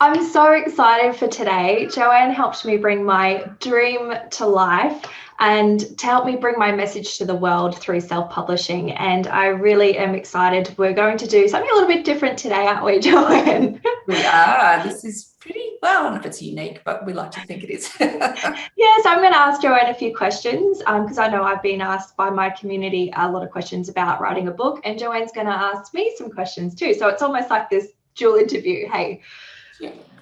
I'm so excited for today. Joanne helped me bring my dream to life and to help me bring my message to the world through self-publishing. And I really am excited. We're going to do something a little bit different today, aren't we, Joanne? We are. This is pretty, well, I don't know if it's unique, but we like to think it is. Yes, I'm going to ask Joanne a few questions because I know I've been asked by my community a lot of questions about writing a book, and Joanne's going to ask me some questions too. So it's almost like this dual interview. Hey.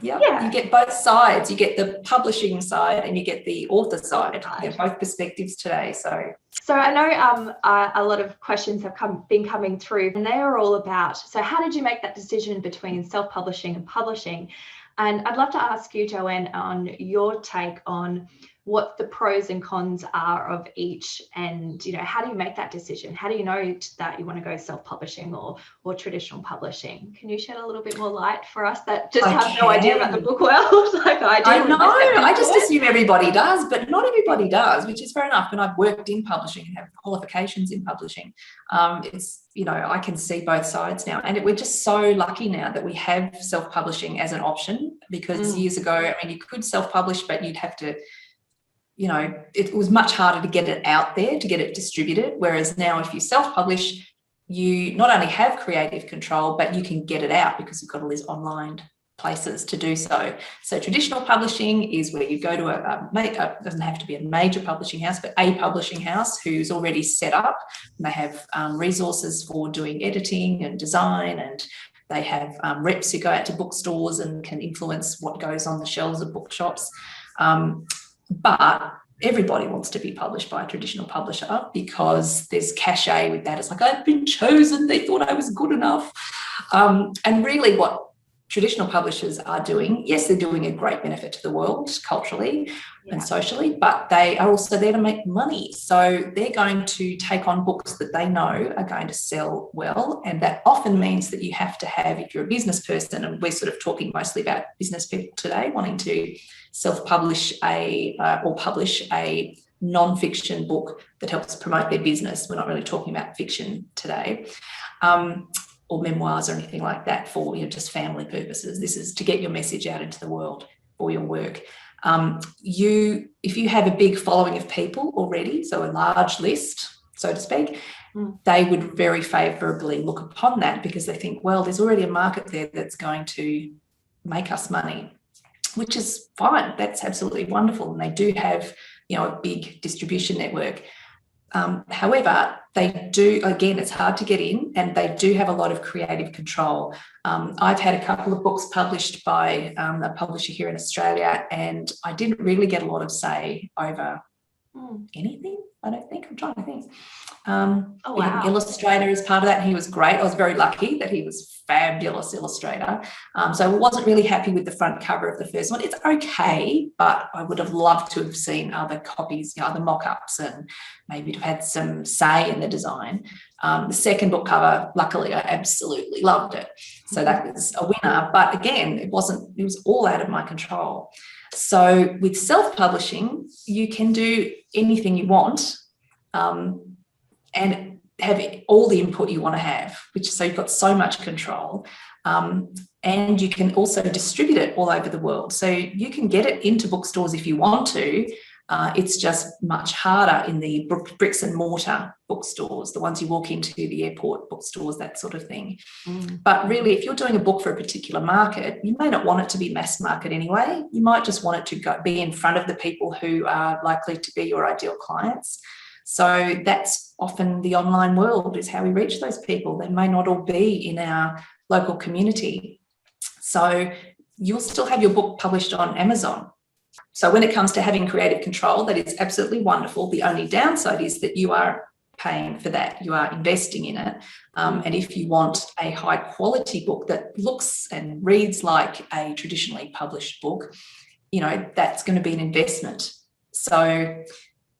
Yeah. You get both sides. You get the publishing side and you get the author side. You get both perspectives today. So I know a lot of questions have been coming through, and they are all about, so how did you make that decision between self-publishing and publishing? And I'd love to ask you, Joanne, on your take on what the pros and cons are of each, and how do you make that decision? How do you know that you want to go self-publishing or traditional publishing? Can you shed a little bit more light for us that just have no idea about the book world like I do? I know, I just assume everybody does, but not everybody does, which is fair enough. And I've worked in publishing and have qualifications in publishing. I can see both sides now, and we're just so lucky now that we have self-publishing as an option, because years ago, you could self-publish, but you'd have to, it was much harder to get it out there, to get it distributed. Whereas now, if you self-publish, you not only have creative control, but you can get it out because you've got all these online places to do so. So traditional publishing is where you go to it doesn't have to be a major publishing house, but a publishing house who's already set up. And they have resources for doing editing and design, and they have reps who go out to bookstores and can influence what goes on the shelves of bookshops. But everybody wants to be published by a traditional publisher because there's cachet with that. It's like, I've been chosen, they thought I was good enough. And really what traditional publishers are doing, yes, they're doing a great benefit to the world culturally and socially, but they are also there to make money. So they're going to take on books that they know are going to sell well. And that often means that you have to have, if you're a business person, and we're sort of talking mostly about business people today wanting to self-publish or publish a non-fiction book that helps promote their business. We're not really talking about fiction today. Or memoirs or anything like that for just family purposes. This is to get your message out into the world for your work. If you have a big following of people already, so a large list, so to speak, they would very favourably look upon that because they think, well, there's already a market there that's going to make us money, which is fine. That's absolutely wonderful. And they do have, a big distribution network. However, they do, again, it's hard to get in, and they do have a lot of creative control. I've had a couple of books published by a publisher here in Australia, and I didn't really get a lot of say over anything, I don't think. I'm trying to think. We had an illustrator as part of that, and he was great. I was very lucky that he was fabulous illustrator. So I wasn't really happy with the front cover of the first one. It's okay, but I would have loved to have seen other copies, other mock-ups, and maybe to have had some say in the design. The second book cover, luckily, I absolutely loved it. So that was a winner. But again, it was all out of my control. So with self-publishing, you can do anything you want and have all the input you want to have, so you've got so much control. And you can also distribute it all over the world. So you can get it into bookstores if you want to. It's just much harder in the bricks and mortar bookstores, the ones you walk into, the airport bookstores, that sort of thing. But really, if you're doing a book for a particular market, you may not want it to be mass market anyway. You might just want it to be in front of the people who are likely to be your ideal clients. So that's often the online world is how we reach those people. They may not all be in our local community. So you'll still have your book published on Amazon. So when it comes to having creative control, that is absolutely wonderful. The only downside is that you are paying for that. You are investing in it. And if you want a high quality book that looks and reads like a traditionally published book, that's going to be an investment. So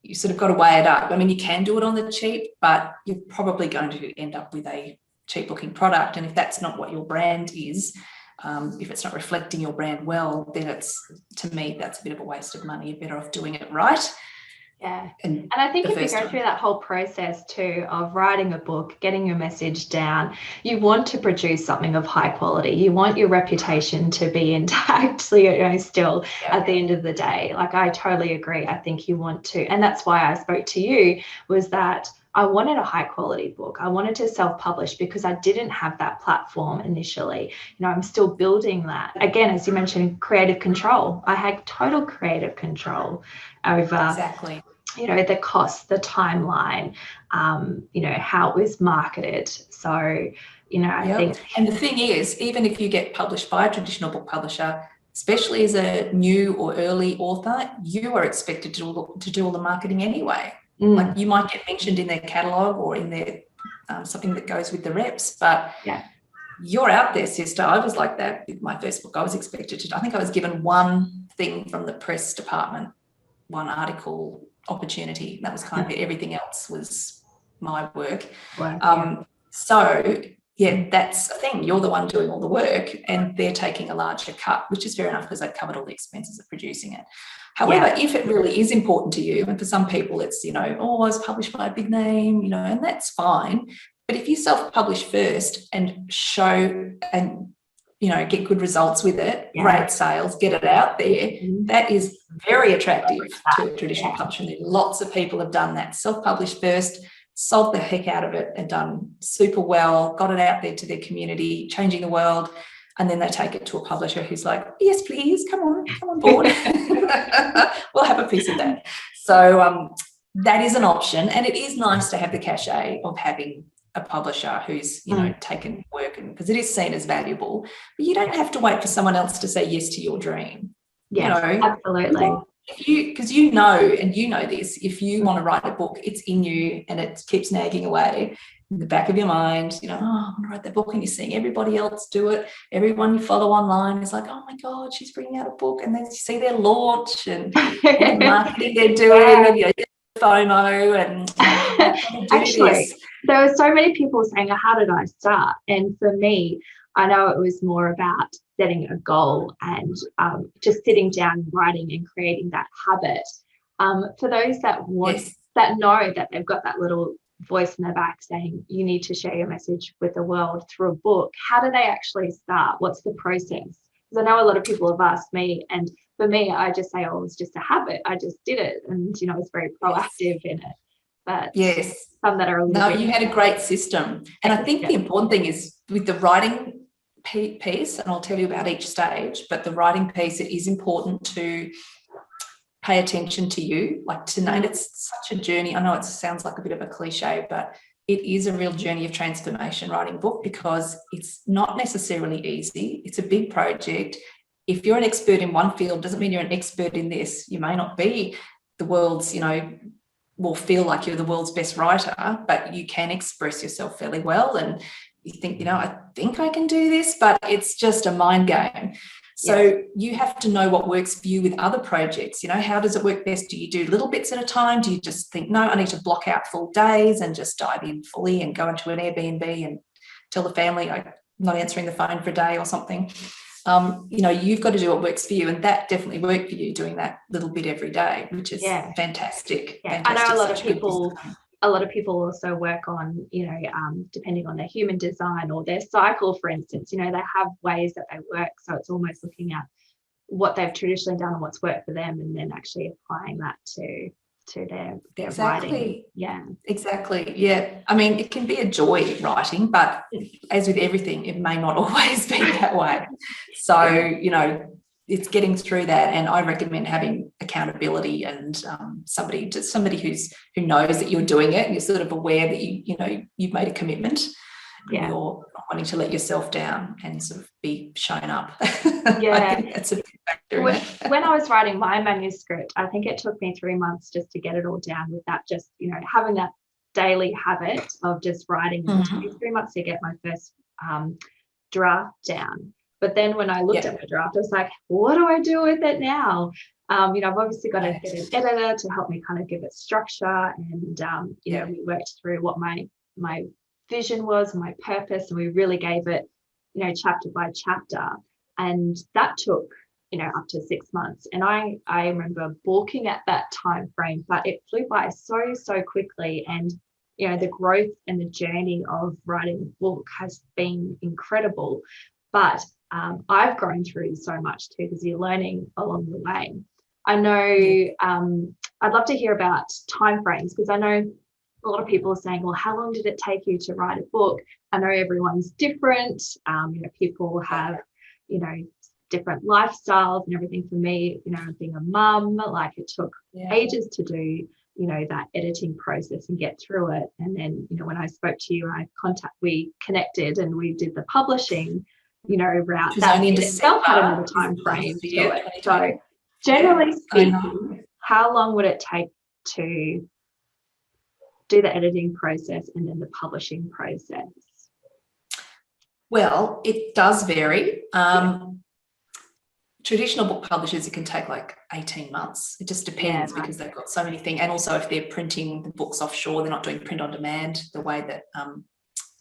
you sort of got to weigh it up. You can do it on the cheap, but you're probably going to end up with a cheap looking product. And if that's not what your brand is, if it's not reflecting your brand well, then to me, that's a bit of a waste of money. You're better off doing it right. Yeah. And I think the if you first go time. through that whole process too of writing a book, getting your message down, you want to produce something of high quality. You want your reputation to be intact. So, still at the end of the day, like, I totally agree. I think you want to, and that's why I spoke to you, was that I wanted a high quality book. I wanted to self-publish because I didn't have that platform initially. I'm still building that. Again, as you mentioned, creative control. I had total creative control over Exactly. the cost, the timeline, how it was marketed. So, I think. And the thing is, even if you get published by a traditional book publisher, especially as a new or early author, you are expected to do all the marketing anyway. Like, you might get mentioned in their catalogue or in their something that goes with the reps, but you're out there, sister. I was like that with my first book. I was expected to, I think I was given one thing from the press department, one article opportunity. That was kind of it. Everything else was my work. So that's the thing. You're the one doing all the work and they're taking a larger cut, which is fair enough because they've covered all the expenses of producing it. However, if it really is important to you, and for some people it's, I was published by a big name, and that's fine. But if you self-publish first and show and, get good results with it, great sales, get it out there, that is very attractive to a traditional publisher. Lots of people have done that. Self-published first, sold the heck out of it and done super well, got it out there to their community, changing the world. And then they take it to a publisher who's like, yes, please, come on board. We'll have a piece of that. So that is an option. And it is nice to have the cachet of having a publisher who's, taken work, and because it is seen as valuable. But you don't have to wait for someone else to say yes to your dream. Absolutely. Because you know this, if you want to write a book, it's in you and it keeps nagging away in the back of your mind, I want to write that book, and you're seeing everybody else do it. Everyone you follow online is like, oh my God, she's bringing out a book, and then you see their launch and all the marketing they're doing, and FOMO and actually, there were so many people saying, how did I start? And for me, I know it was more about setting a goal and just sitting down, writing and creating that habit. For those that that know that they've got that little voice in their back saying you need to share your message with the world through a book, how do they actually start? What's the process? Because I know a lot of people have asked me, and for me, I just say, it's just a habit. I just did it, and I was very proactive in it. But some that are you had a great system. And I think the important thing is with the writing piece, and I'll tell you about each stage, but the writing piece, it is important to pay attention to you, like tonight. It's such a journey. I know it sounds like a bit of a cliche, but it is a real journey of transformation, writing a book, because it's not necessarily easy. It's a big project. If you're an expert in one field, doesn't mean you're an expert in this. You may not be the world's, will feel like you're the world's best writer, but you can express yourself fairly well. And you think, I think I can do this, but it's just a mind game. So you have to know what works for you with other projects. How does it work best? Do you do little bits at a time? Do you just think, no, I need to block out full days and just dive in fully and go into an Airbnb and tell the family I'm not answering the phone for a day or something? You've got to do what works for you, and that definitely worked for you, doing that little bit every day, which is fantastic. I know a lot of people also work on, depending on their human design or their cycle, for instance, they have ways that they work. So it's almost looking at what they've traditionally done and what's worked for them, and then actually applying that to their writing. Exactly. I mean, it can be a joy writing, but as with everything, it may not always be that way. So it's getting through that, and I recommend having accountability and somebody who knows that you're doing it and you're sort of aware that you've made a commitment. You're not wanting to let yourself down and sort of be shown up. I think that's a big factor. When I was writing my manuscript, I think it took me 3 months just to get it all down with that, just having that daily habit of just writing. It took me 3 months to get my first draft down. But then when I looked at my draft, I was like, what do I do with it now? I've obviously got to get an editor to help me kind of give it structure, and we worked through what my vision was, my purpose, and we really gave it chapter by chapter. And that took up to 6 months. And I remember balking at that time frame, but it flew by so quickly. And, the growth and the journey of writing a book has been incredible. But I've grown through so much too, because you're learning along the way. I know I'd love to hear about timeframes, because I know a lot of people are saying, well, how long did it take you to write a book? I know everyone's different. People have, different lifestyles and everything. For me, being a mum, like it took ages to do, that editing process and get through it. And then, when I spoke to you, we connected and we did the publishing, route. That in itself had another time frame to it. So generally speaking, how long would it take to do the editing process and then the publishing process? Well, it does vary. Traditional book publishers, it can take like 18 months. It just depends, because they've got so many things. And also if they're printing the books offshore, they're not doing print on demand the way that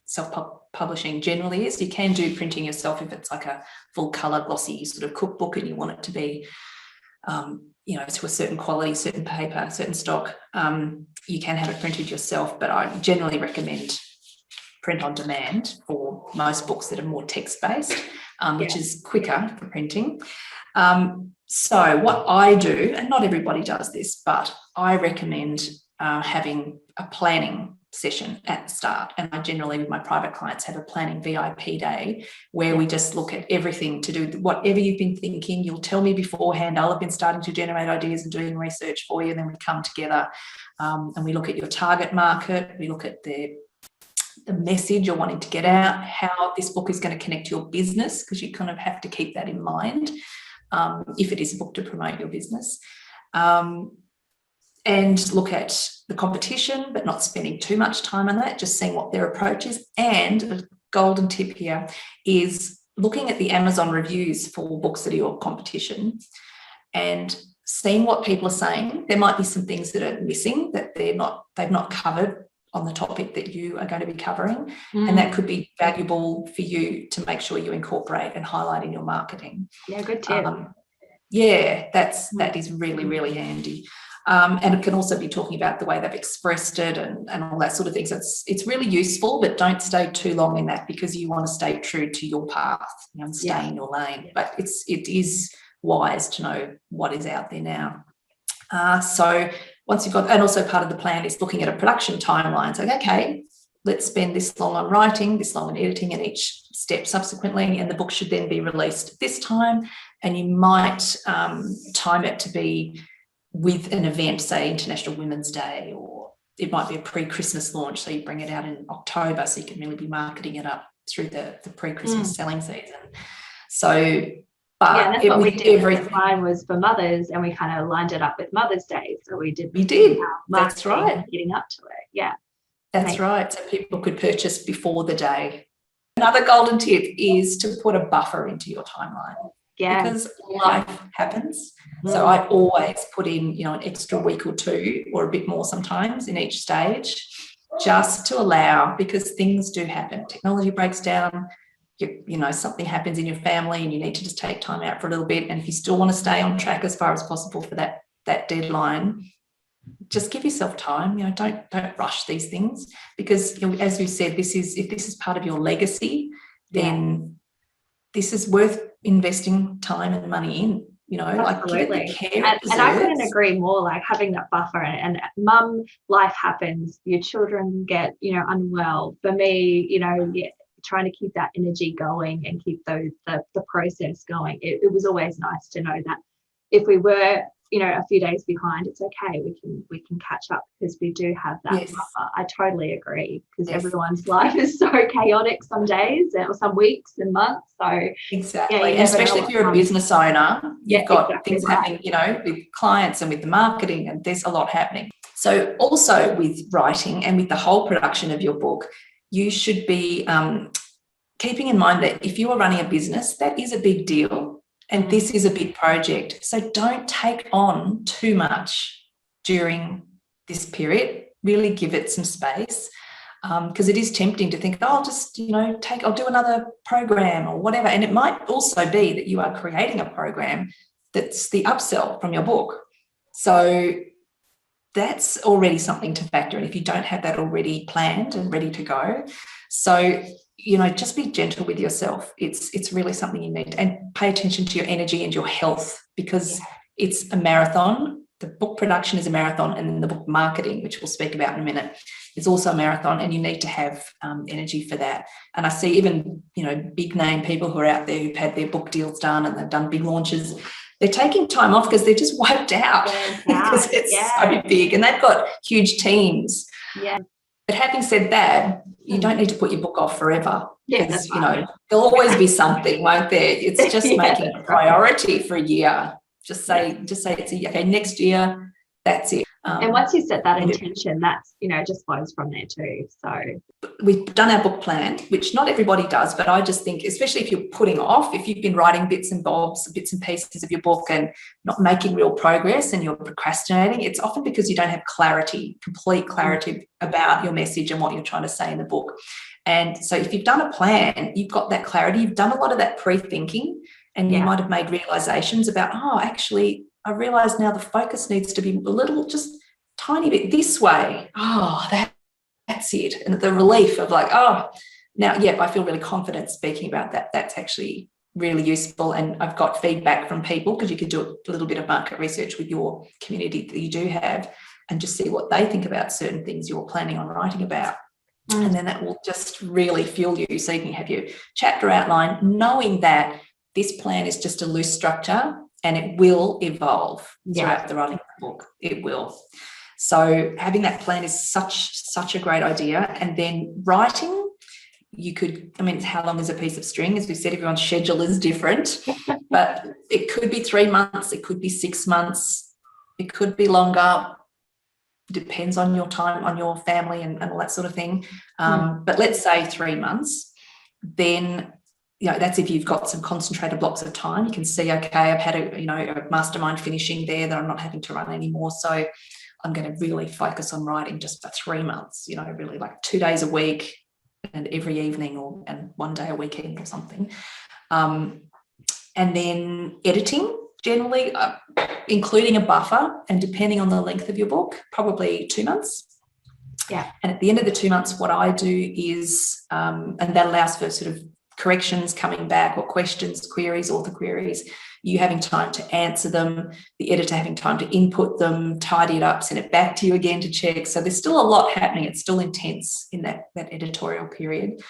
self-publishing generally is. You can do printing yourself if it's like a full colour glossy sort of cookbook and you want it to be to a certain quality, certain paper, certain stock. You can have it printed yourself, but I generally recommend print on demand for most books that are more text-based, which is quicker for printing. So what I do, and not everybody does this, but I recommend having a planning session at the start. And I generally, with my private clients, have a planning VIP day where we just look at everything to do, whatever you've been thinking. You'll tell me beforehand. I'll have been starting to generate ideas and doing research for you. And then we come together and we look at your target market. We look at the message you're wanting to get out, how this book is going to connect to your business, because you kind of have to keep that in mind if it is a book to promote your business. And look at the competition, but not spending too much time on that, just seeing what their approach is. And a golden tip here is looking at the Amazon reviews for books that are your competition and seeing what people are saying. There might be some things that are missing, that they've not covered on the topic that you are going to be covering. And that could be valuable for you to make sure you incorporate and highlight in your marketing. Yeah, good tip. That is really, really handy. And it can also be talking about the way they've expressed it and all that sort of thing. So it's really useful, but don't stay too long in that, because you want to stay true to your path, and stay in your lane. But it is wise to know what is out there now. So once you've got, and also part of the plan is looking at a production timeline. So, okay, let's spend this long on writing, this long on editing, and each step subsequently, and the book should then be released at this time. And you might time it to be with an event, say International Women's Day, or it might be a pre-Christmas launch, so you bring it out in October, so you can really be marketing it up through the pre-Christmas selling season. So, but that's what we did. Mine was for Mothers, and we kind of lined it up with Mother's Day. So we did. That's right. Getting up to it. Yeah. That's right. So people could purchase before the day. Another golden tip is to put a buffer into your timeline. Yeah. Because life happens. So I always put in, an extra week or two, or a bit more sometimes in each stage, just to allow, because things do happen. Technology breaks down. Something happens in your family and you need to just take time out for a little bit. And if you still want to stay on track as far as possible for that deadline, just give yourself time. Don't rush these things, because as we said, if this is part of your legacy, then this is worth investing time and money in. Absolutely. Like, give it the care it deserves. And I couldn't agree more. Like, having that buffer, and mum, life happens. Your children get unwell. For me, trying to keep that energy going and keep the process going. It was always nice to know that if we were a few days behind, it's okay. We can catch up, because we do have that buffer. I totally agree, because everyone's life is so chaotic some days, or some weeks and months. So exactly, especially if you're a business owner, you've got things happening, with clients and with the marketing, and there's a lot happening. So also with writing and with the whole production of your book, you should be keeping in mind that if you are running a business, that is a big deal. And this is a big project. So don't take on too much during this period. Really give it some space. because it is tempting to think, oh, I'll just, I'll do another program or whatever. And it might also be that you are creating a program that's the upsell from your book. So that's already something to factor in if you don't have that already planned and ready to go. So, just be gentle with yourself. It's really something you need, and pay attention to your energy and your health, because it's a marathon. The book production is a marathon, and then the book marketing, which we'll speak about in a minute, is also a marathon, and you need to have energy for that. And I see even, big name people who are out there who've had their book deals done and they've done big launches. They're taking time off because they're just wiped out because it's so big, and they've got huge teams. Yeah. But having said that, you don't need to put your book off forever. Yeah, because, there'll always be something, won't there? It's just making a priority for a year. Just say it's okay, next year, that's it. And once you set that intention, that's, just flows from there too. So we've done our book plan, which not everybody does, but I just think, especially if you're putting off, if you've been writing bits and pieces of your book and not making real progress and you're procrastinating, it's often because you don't have complete clarity about your message and what you're trying to say in the book. And so if you've done a plan, you've got that clarity, you've done a lot of that pre-thinking, and you might have made realizations about, actually, I realise now the focus needs to be a little, just tiny bit this way. That's it. And the relief of like, now, I feel really confident speaking about that. That's actually really useful. And I've got feedback from people, because you could do a little bit of market research with your community that you do have and just see what they think about certain things you're planning on writing about. And then that will just really fuel you, so you can have your chapter outline, knowing that this plan is just a loose structure and it will evolve throughout the writing of the book. It will. So having that plan is such a great idea. And then writing, how long is a piece of string? As we said, everyone's schedule is different, but it could be 3 months, it could be 6 months, it could be longer. Depends on your time, on your family and all that sort of thing. But let's say 3 months, then that's if you've got some concentrated blocks of time. You can see, okay, I've had a mastermind finishing there that I'm not having to run anymore. So I'm going to really focus on writing just for 3 months, really like 2 days a week and every evening and 1 day a weekend or something. And then editing, generally, including a buffer, and depending on the length of your book, probably 2 months. Yeah. And at the end of the 2 months, what I do is, and that allows for sort of corrections coming back, or questions, queries, author queries, you having time to answer them, the editor having time to input them, tidy it up, send it back to you again to check. So there's still a lot happening. It's still intense in that editorial period.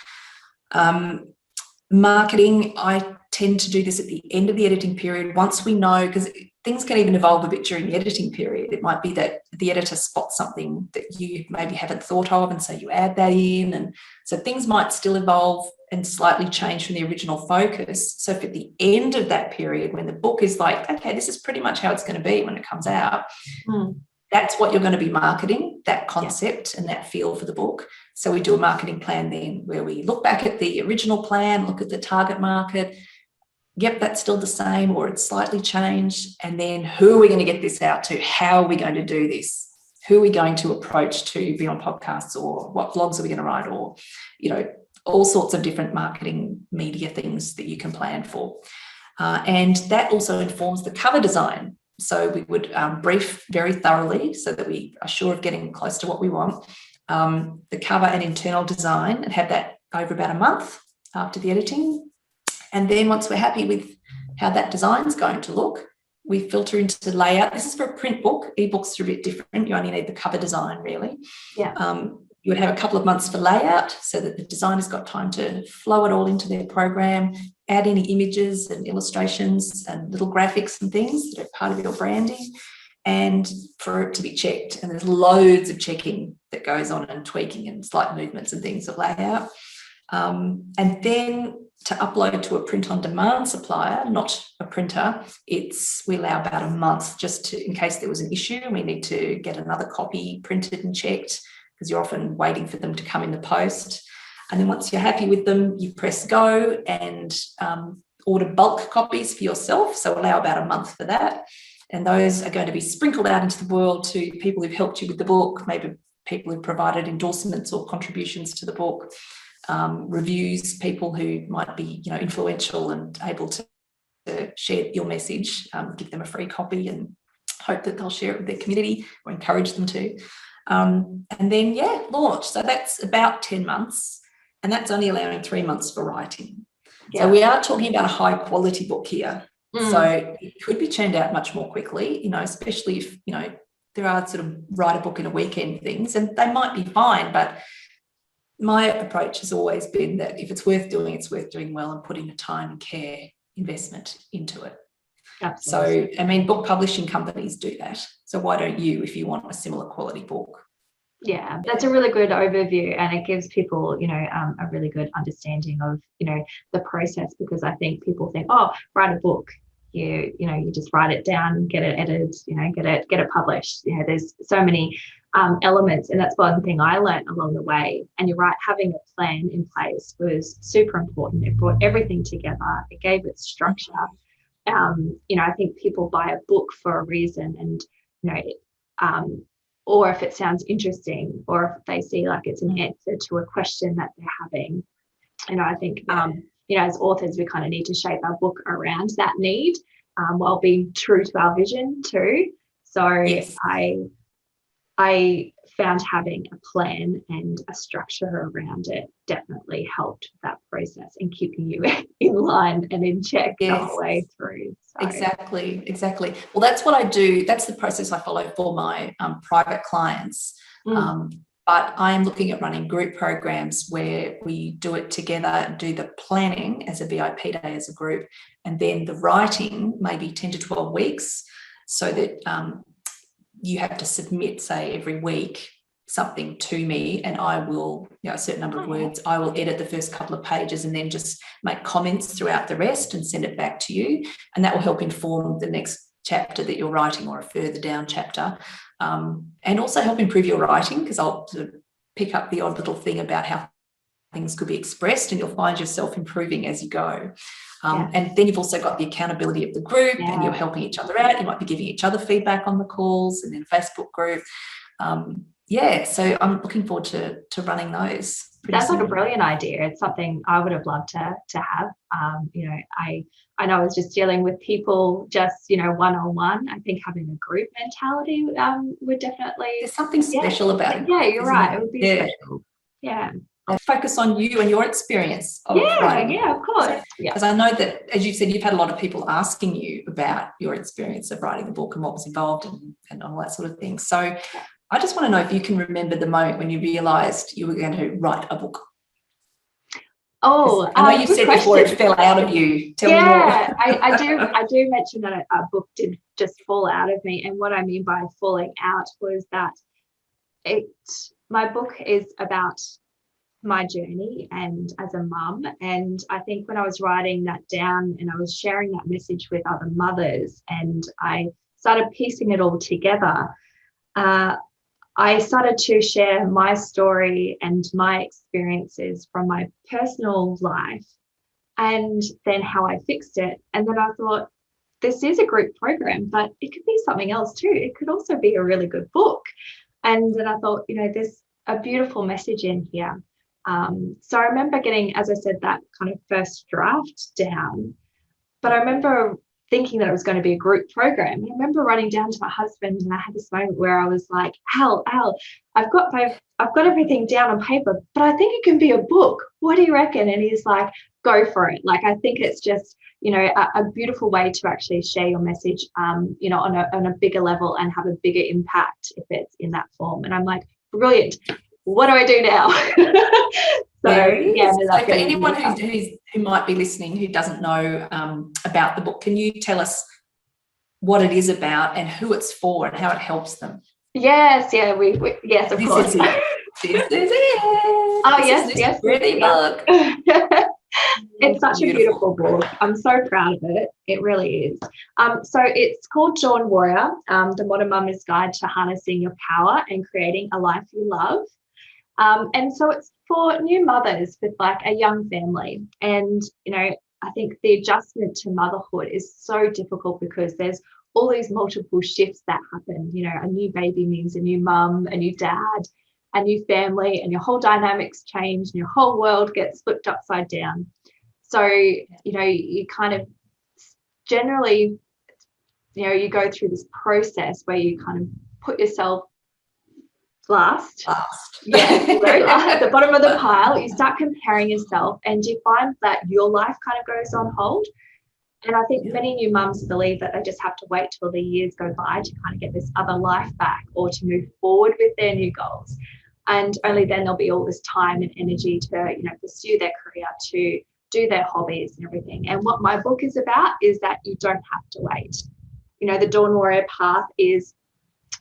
Marketing, I tend to do this at the end of the editing period, once we know, because things can even evolve a bit during the editing period. It might be that the editor spots something that you maybe haven't thought of, and so you add that in. And so things might still evolve and slightly change from the original focus. So for the end of that period, when the book is like, okay, this is pretty much how it's going to be when it comes out, that's what you're going to be marketing, that concept and that feel for the book. So we do a marketing plan then, where we look back at the original plan, look at the target market. Yep, that's still the same, or it's slightly changed. And then who are we going to get this out to? How are we going to do this? Who are we going to approach to be on podcasts, or what blogs are we going to write, or, all sorts of different marketing media things that you can plan for. And that also informs the cover design. So we would brief very thoroughly so that we are sure of getting close to what we want, the cover and internal design, and have that over about a month after the editing. And then once we're happy with how that design is going to look, we filter into the layout. This is for a print book. Ebooks are a bit different. You only need the cover design, really. Yeah. You would have a couple of months for layout, so that the designer's got time to flow it all into their program, add any images and illustrations and little graphics and things that are part of your branding, and for it to be checked. And there's loads of checking that goes on, and tweaking and slight movements and things of layout. And then to upload to a print-on-demand supplier, not a printer, we allow about a month, just in case there was an issue and we need to get another copy printed and checked, because you're often waiting for them to come in the post. And then once you're happy with them, you press go and order bulk copies for yourself. So allow about a month for that. And those are going to be sprinkled out into the world to people who've helped you with the book, maybe people who provided endorsements or contributions to the book, reviews, people who might be, you know, influential and able to share your message, give them a free copy and hope that they'll share it with their community or encourage them to. And then, yeah, launch. So that's about 10 months, and that's only allowing 3 months for writing. Yeah. So we are talking about a high quality book here. So it could be churned out much more quickly, you know, especially if, you know, there are sort of write a book in a weekend things, and they might be fine, but my approach has always been that if it's worth doing well and putting the time and care investment into it. Absolutely. So, I mean, book publishing companies do that. So why don't you, if you want a similar quality book? Yeah, that's a really good overview, and it gives people, you know, a really good understanding of, you know, the process, because I think people think, oh, write a book. You know, you just write it down, get it edited, you know, get it published. You know, there's so many elements, and that's one thing I learned along the way. And you're right, having a plan in place was super important. It brought everything together. It gave it structure. You know, I think people buy a book for a reason, and, you know, or if it sounds interesting, or if they see like it's an answer to a question that they're having. You know, I think, you know, as authors, we kind of need to shape our book around that need, while being true to our vision too. So yes. I found having a plan and a structure around it definitely helped that process and keeping you in line and in check the whole way through. So. Exactly. Well, that's what I do. That's the process I follow for my private clients. But I'm looking at running group programs where we do it together and do the planning as a VIP day as a group, and then the writing maybe 10 to 12 weeks, so that you have to submit, say, every week something to me, and I will, you know, a certain number of words, I will edit the first couple of pages and then just make comments throughout the rest and send it back to you, and that will help inform the next chapter that you're writing, or a further down chapter, and also help improve your writing, because I'll sort of pick up the odd little thing about how things could be expressed, and you'll find yourself improving as you go. And then you've also got the accountability of the group, and you're helping each other out. You might be giving each other feedback on the calls, and then a Facebook group. So I'm looking forward to running those. That's like a brilliant idea. It's something I would have loved to have. You know, I know I was just dealing with people just, you know, one-on-one. I think having a group mentality would definitely... There's something special about it. Yeah, you're right. It would be special. Yeah. I'll focus on you and your experience of writing. Yeah, of course. Because I know that, as you said, you've had a lot of people asking you about your experience of writing the book and what was involved and all that sort of thing. So I just want to know if you can remember the moment when you realised you were going to write a book. Oh, I know you said before it fell out of you. Tell me more. I do mention that a book did just fall out of me, and what I mean by falling out was that my book is about my journey and as a mum, and I think when I was writing that down and I was sharing that message with other mothers, and I started piecing it all together, I started to share my story and my experiences from my personal life, and then how I fixed it. And then I thought, this is a group program, but it could be something else too. It could also be a really good book. And then I thought, you know, there's a beautiful message in here. So I remember getting, as I said, that kind of first draft down, but I remember thinking that it was going to be a group program. And I remember running down to my husband, and I had this moment where I was like, Al, I've got everything down on paper, but I think it can be a book. What do you reckon? And he's like, go for it. Like, I think it's just, you know, a beautiful way to actually share your message, you know, on a bigger level and have a bigger impact if it's in that form. And I'm like, brilliant. What do I do now? So for anyone who might be listening who doesn't know about the book, can you tell us what it is about and who it's for and how it helps them? Yes, yes, of course. This is it. Oh, yes. Pretty book. It's such a beautiful book. I'm so proud of it. It really is. So it's called Jawn Warrior, The Modern Mum's Guide to Harnessing Your Power and Creating a Life You Love. And so it's for new mothers with like a young family. And, you know, I think the adjustment to motherhood is so difficult because there's all these multiple shifts that happen. You know, a new baby means a new mum, a new dad, a new family, and your whole dynamics change and your whole world gets flipped upside down. So, you kind of generally, you go through this process where you kind of put yourself last. At the bottom of the pile. You start comparing yourself, and you find that your life kind of goes on hold. And I think many new mums believe that they just have to wait till the years go by to kind of get this other life back, or to move forward with their new goals. And only then there'll be all this time and energy to, pursue their career, to do their hobbies and everything. And what my book is about is that you don't have to wait. The Jawn Warrior path is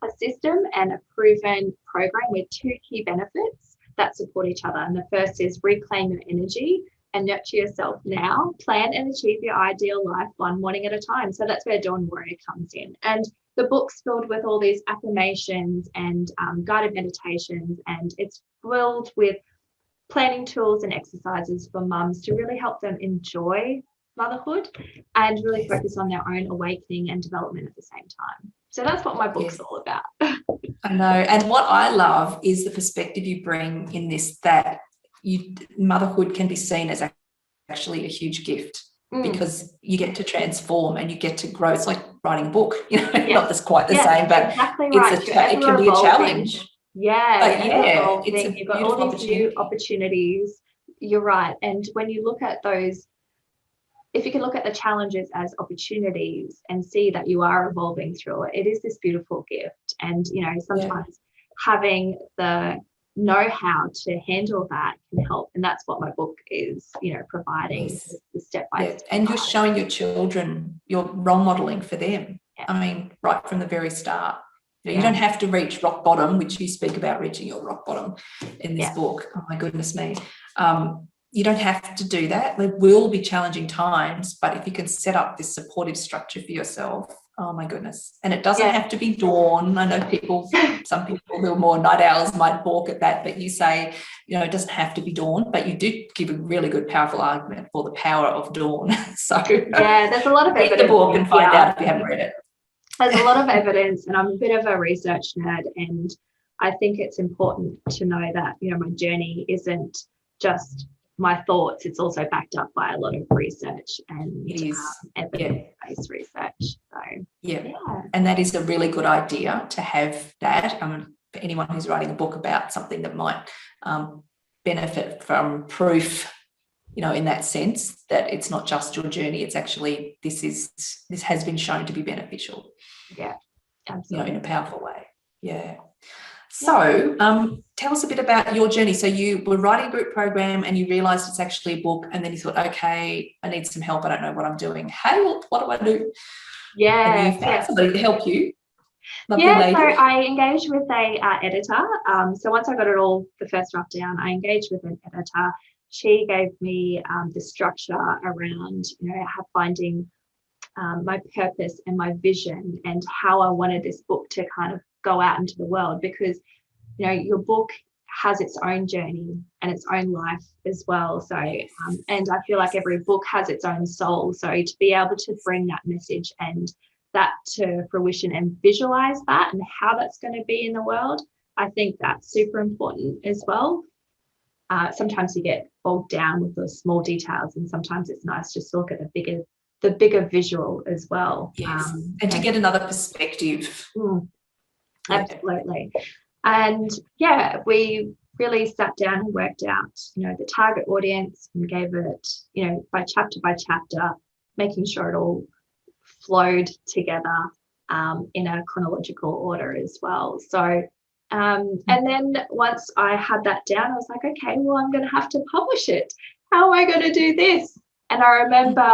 a system and a proven program with two key benefits that support each other. And the first is reclaim your energy and nurture yourself now. Plan and achieve your ideal life one morning at a time. So that's where Jawn Warrior comes in. And the book's filled with all these affirmations and guided meditations, and it's filled with planning tools and exercises for mums to really help them enjoy motherhood and really focus on their own awakening and development at the same time. So that's what my book's all about. I know. And what I love is the perspective you bring in this, that motherhood can be seen as actually a huge gift, because you get to transform and you get to grow. It's like writing a book, not that's quite the same, but exactly right. it can be a challenge. It's you've got all these new opportunities. You're right. And when you look at those, if you can look at the challenges as opportunities and see that you are evolving through it, it is this beautiful gift. And, sometimes having the know-how to handle that can help. And that's what my book is, providing the step-by-step. And you're showing your children, you're role modeling for them. I mean, right from the very start. You don't have to reach rock bottom, which you speak about reaching your rock bottom in this book. Oh, my goodness me. You don't have to do that. There will be challenging times, but if you can set up this supportive structure for yourself, oh, my goodness. And it doesn't have to be dawn. I know some people who are more night owls might balk at that, but you say, it doesn't have to be dawn, but you do give a really good, powerful argument for the power of dawn. So there's a lot of evidence. Read the book and find out if you haven't read it. There's a lot of evidence, and I'm a bit of a research nerd, and I think it's important to know that, my journey isn't just my thoughts, it's also backed up by a lot of research and evidence-based research. So and that is a really good idea to have that. For anyone who's writing a book about something that might benefit from proof, in that sense, that it's not just your journey, it's actually this has been shown to be beneficial. Yeah, absolutely. In a powerful way. Yeah. So tell us a bit about your journey. So you were writing a group program and you realised it's actually a book, and then you thought, okay, I need some help. I don't know what I'm doing. Hey, what do I do? Yeah. And you found somebody to help you. So I engaged with a editor. So once I got it all, the first draft down, I engaged with an editor. She gave me the structure around, finding my purpose and my vision and how I wanted this book to kind of go out into the world, because your book has its own journey and its own life as well. So and I feel like every book has its own soul. So to be able to bring that message and that to fruition and visualize that and how that's going to be in the world, I think that's super important as well. Sometimes you get bogged down with the small details, and sometimes it's nice just to look at the bigger visual as well. And to get another perspective. Absolutely. And we really sat down and worked out, the target audience, and gave it, by chapter, making sure it all flowed together in a chronological order as well. So and then once I had that down, I was like, okay, well, I'm going to have to publish it. How am I going to do this? And I remember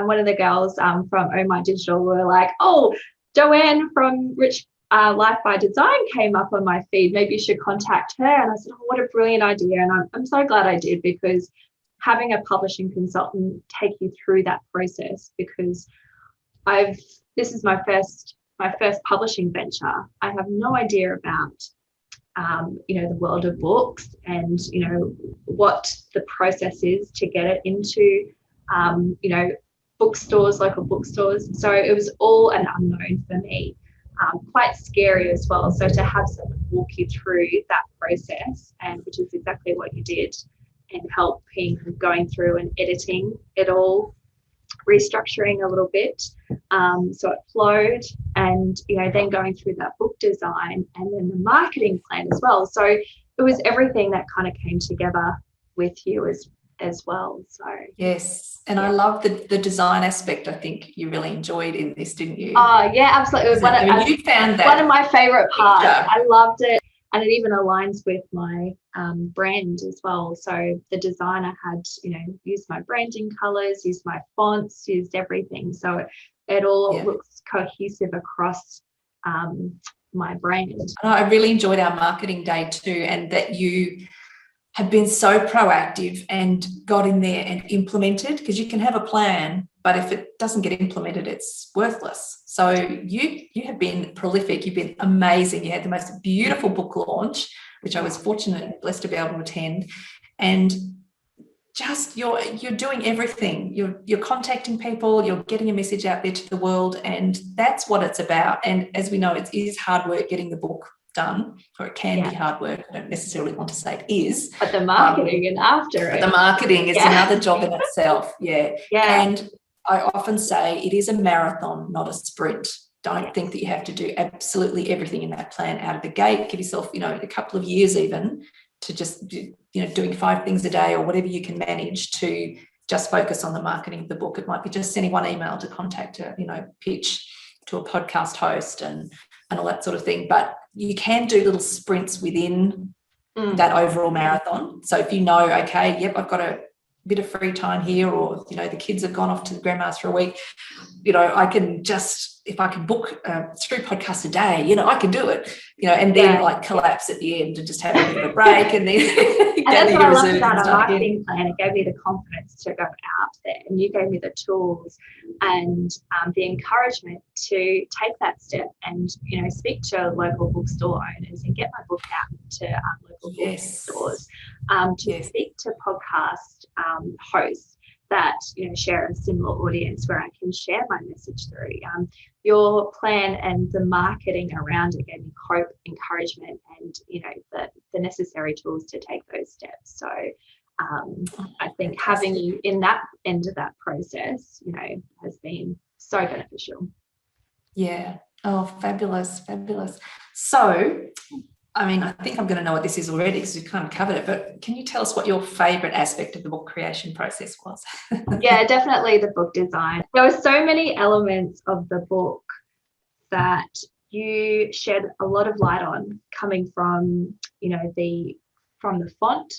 one of the girls from Oh My Digital were like, oh, Joanne from Rich Life by Design came up on my feed. Maybe you should contact her. And I said, oh, what a brilliant idea. And I'm so glad I did, because having a publishing consultant take you through that process, because this is my first publishing venture. I have no idea about the world of books and what the process is to get it into bookstores, local bookstores. So it was all an unknown for me. quite scary as well. So to have someone walk you through that process, and which is exactly what you did, and helping going through and editing it all, restructuring a little bit, so it flowed, and then going through that book design and then the marketing plan as well. So it was everything that kind of came together with you as well. So yes, and I love the design aspect. I think you really enjoyed in this, didn't you? Oh yeah, absolutely. You found that one of my favorite parts. picture. I loved it, and it even aligns with my brand as well. So the designer had used my branding colors, used my fonts, used everything, so it all looks cohesive across my brand. I really enjoyed our marketing day too, and that you have been so proactive and got in there and implemented, because you can have a plan, but if it doesn't get implemented, it's worthless. So you have been prolific. You've been amazing. You had the most beautiful book launch, which I was fortunate and blessed to be able to attend, and just you're doing everything. You're contacting people, you're getting a message out there to the world, and that's what it's about. And as we know, it is hard work getting the book done, or it can be hard work. I don't necessarily want to say it is, but the marketing and after it, the marketing is another job in itself. And I often say it is a marathon, not a sprint. Don't think that you have to do absolutely everything in that plan out of the gate. Give yourself a couple of years even to just doing 5 things a day or whatever you can manage to just focus on the marketing of the book. It might be just sending one email to contact a pitch to a podcast host and all that sort of thing. But you can do little sprints within that overall marathon. So if okay, I've got a bit of free time here, or the kids have gone off to the grandma's for a week, I can just, if I can book 3 podcasts a day, I can do it, and then collapse at the end and just have a bit of a break, and then and that's what I love about a marketing plan. It gave me the confidence to go out there, and you gave me the tools and the encouragement to take that step and speak to local bookstore owners and get my book out to local bookstores, to speak to podcast hosts that share a similar audience where I can share my message through. Your plan and the marketing around it gave me hope, encouragement, and the necessary tools to take those steps. So I think having you in that end of that process, has been so beneficial. Yeah. Oh, fabulous. So I think I'm going to know what this is already because we've kind of covered it, but can you tell us what your favourite aspect of the book creation process was? Yeah, definitely the book design. There were so many elements of the book that you shed a lot of light on, coming from, from the font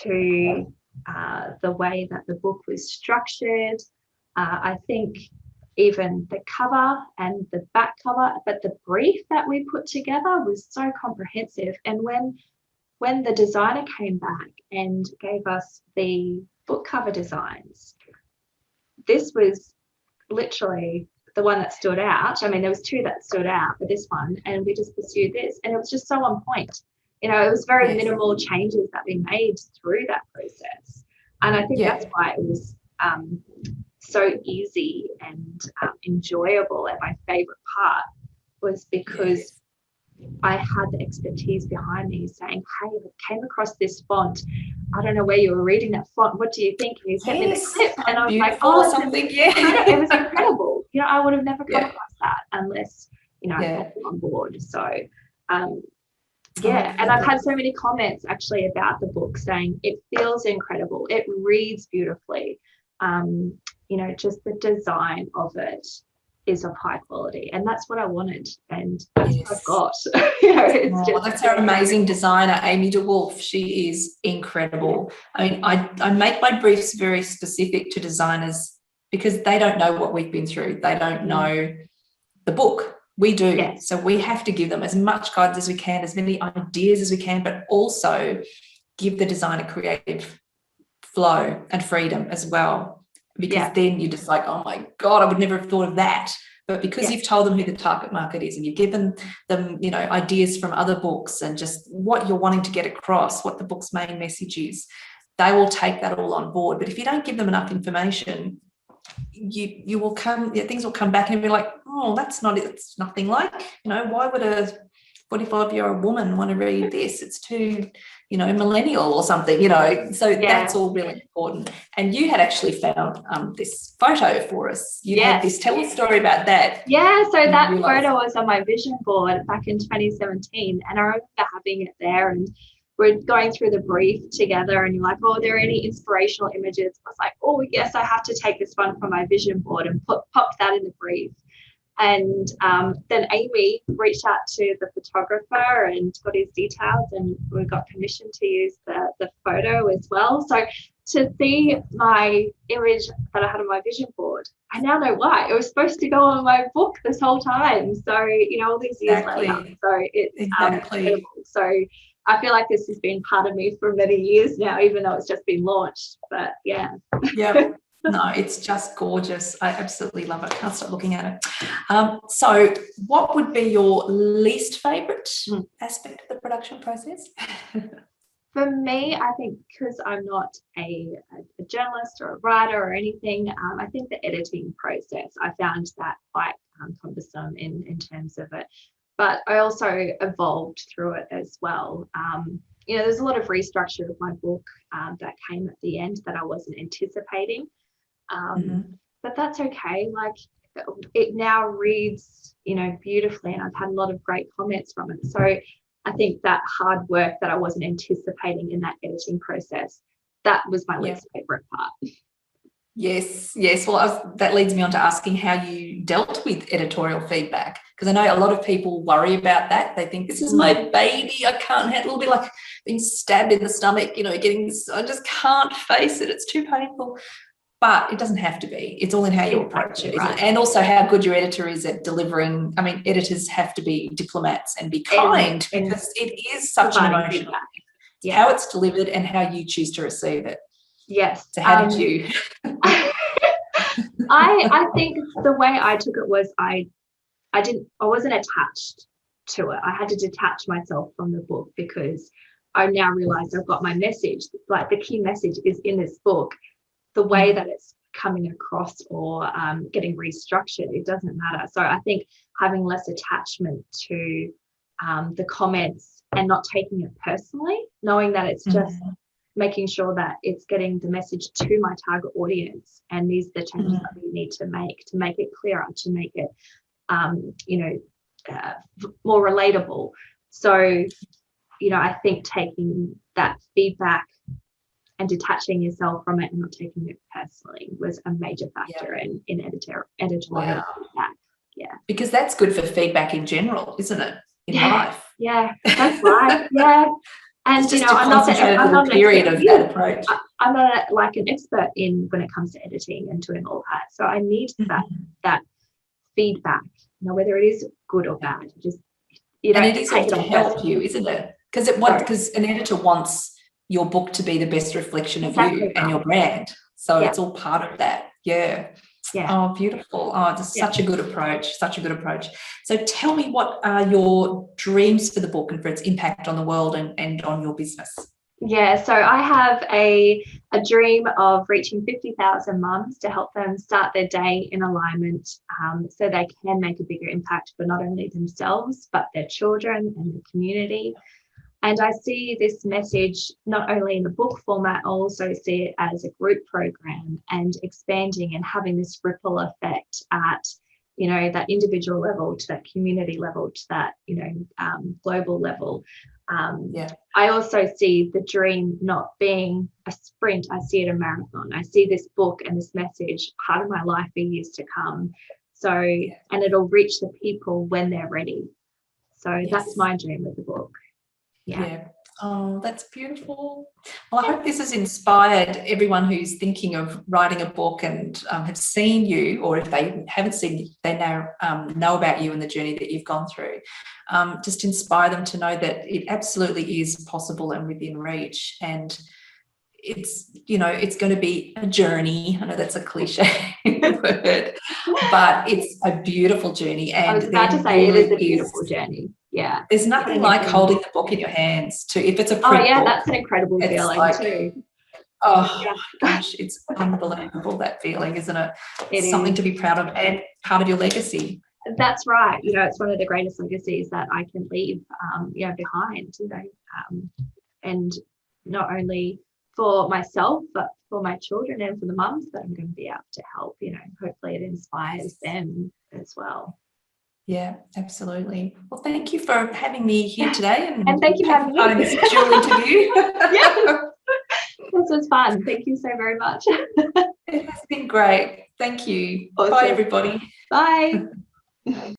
to the way that the book was structured. I think even the cover and the back cover, but the brief that we put together was so comprehensive. And when the designer came back and gave us the book cover designs, this was literally the one that stood out. I mean, there was 2 that stood out, but this one, and we just pursued this, and it was just so on point. It was very minimal changes that we made through that process. And I think that's why it was so easy and enjoyable. And my favorite part was because I had the expertise behind me saying, hey, I came across this font. I don't know where you were reading that font. What do you think? And he sent me the clip, and I was like, oh, something. It was incredible. I would have never come across that unless, I had it on board. So, and I've had so many comments actually about the book saying it feels incredible. It reads beautifully. Just the design of it is of high quality, and that's what I wanted, and that's what I've got. That's our amazing designer, Amy DeWolf. She is incredible. I make my briefs very specific to designers because they don't know what we've been through. They don't know the book. We do. So we have to give them as much guidance as we can, as many ideas as we can, but also give the designer creative flow and freedom as well. Because then you're just like, oh my God, I would never have thought of that. But because you've told them who the target market is and you've given them, ideas from other books and just what you're wanting to get across, what the book's main message is, they will take that all on board. But if you don't give them enough information, you will things will come back and be like, oh, it's nothing like, why would a 45-year-old woman want to read this? It's too, millennial or something, so that's all really important. And you had actually found this photo for us. You had this, tell us a story about that. Yeah, so that photo was on my vision board back in 2017, and I remember having it there, and we're going through the brief together, and you're like, oh, are there any inspirational images? I was like, oh yes, I have to take this one from my vision board, and popped that in the brief. And then Amy reached out to the photographer and got his details, and we got permission to use the photo as well. So to see my image that I had on my vision board, I now know why. It was supposed to go on my book this whole time. So, all these years later. So it's incredible. So I feel like this has been part of me for many years now, even though it's just been launched. But yeah. Yeah. No, it's just gorgeous. I absolutely love it. Can't stop looking at it. So what would be your least favourite aspect of the production process? For me, I think because I'm not a journalist or a writer or anything, I think the editing process, I found that quite cumbersome in terms of it. But I also evolved through it as well. There's a lot of restructure of my book that came at the end that I wasn't anticipating. But that's okay. Like, it now reads, beautifully, and I've had a lot of great comments from it. So I think that hard work that I wasn't anticipating in that editing process, that was my least favorite part. Yes. Well, that leads me on to asking how you dealt with editorial feedback, because I know a lot of people worry about that. They think, this is my baby, I can't handle it. It'll be like being stabbed in the stomach, getting this, I just can't face it, it's too painful. But it doesn't have to be. It's all in how you approach it, isn't it? And also how good your editor is at delivering. I mean, editors have to be diplomats and be kind, because it is such an emotional thing. Yeah. How it's delivered and how you choose to receive it. Yes. So how did you? I think the way I took it was I wasn't attached to it. I had to detach myself from the book, because I now realized I've got my message. Like, the key message is in this book. The way that it's coming across or getting restructured, it doesn't matter. So I think having less attachment to the comments and not taking it personally, knowing that it's just making sure that it's getting the message to my target audience, and these are the changes that we need to make it clearer, to make it more relatable. So I think taking that feedback and detaching yourself from it and not taking it personally was a major factor in editorial feedback. Yeah, because that's good for feedback in general, isn't it? In life. Yeah, that's right. Yeah. And I'm not an period of that approach. I'm not an expert when it comes to editing and doing all that. So I need that feedback, whether it is good or bad. Just and it is all to help you, isn't it? Because an editor wants your book to be the best reflection of you and your brand. So it's all part of that. Yeah. Oh, beautiful. Oh, it's such a good approach. So tell me, what are your dreams for the book and for its impact on the world and on your business? Yeah, so I have a dream of reaching 50,000 mums to help them start their day in alignment, so they can make a bigger impact for not only themselves, but their children and the community. And I see this message not only in the book format, I also see it as a group program, and expanding and having this ripple effect at, that individual level, to that community level, to that, global level. I also see the dream not being a sprint. I see it a marathon. I see this book and this message part of my life for years to come. So, and it'll reach the people when they're ready. So that's my dream with the book. Yeah. Oh, that's beautiful. Well, I hope this has inspired everyone who's thinking of writing a book and have seen you, or if they haven't seen you, they now know about you and the journey that you've gone through. Just inspire them to know that it absolutely is possible and within reach. And it's, it's going to be a journey. I know that's a cliche word, but it's a beautiful journey. And I was about to say, it is a beautiful journey. Yeah. There's nothing like holding the book in your hands too. If it's a print book, that's an incredible feeling too. Oh gosh, it's unbelievable, that feeling, isn't it? It's something to be proud of and part of your legacy. That's right. You know, it's one of the greatest legacies that I can leave, behind, and not only for myself, but for my children and for the mums that I'm going to be able to help, hopefully it inspires them as well. Yeah, absolutely. Well, thank you for having me here today and thank you for having part of this dual interview. Yeah, this was fun. Thank you so very much. It has been great. Thank you. Awesome. Bye, everybody. Bye.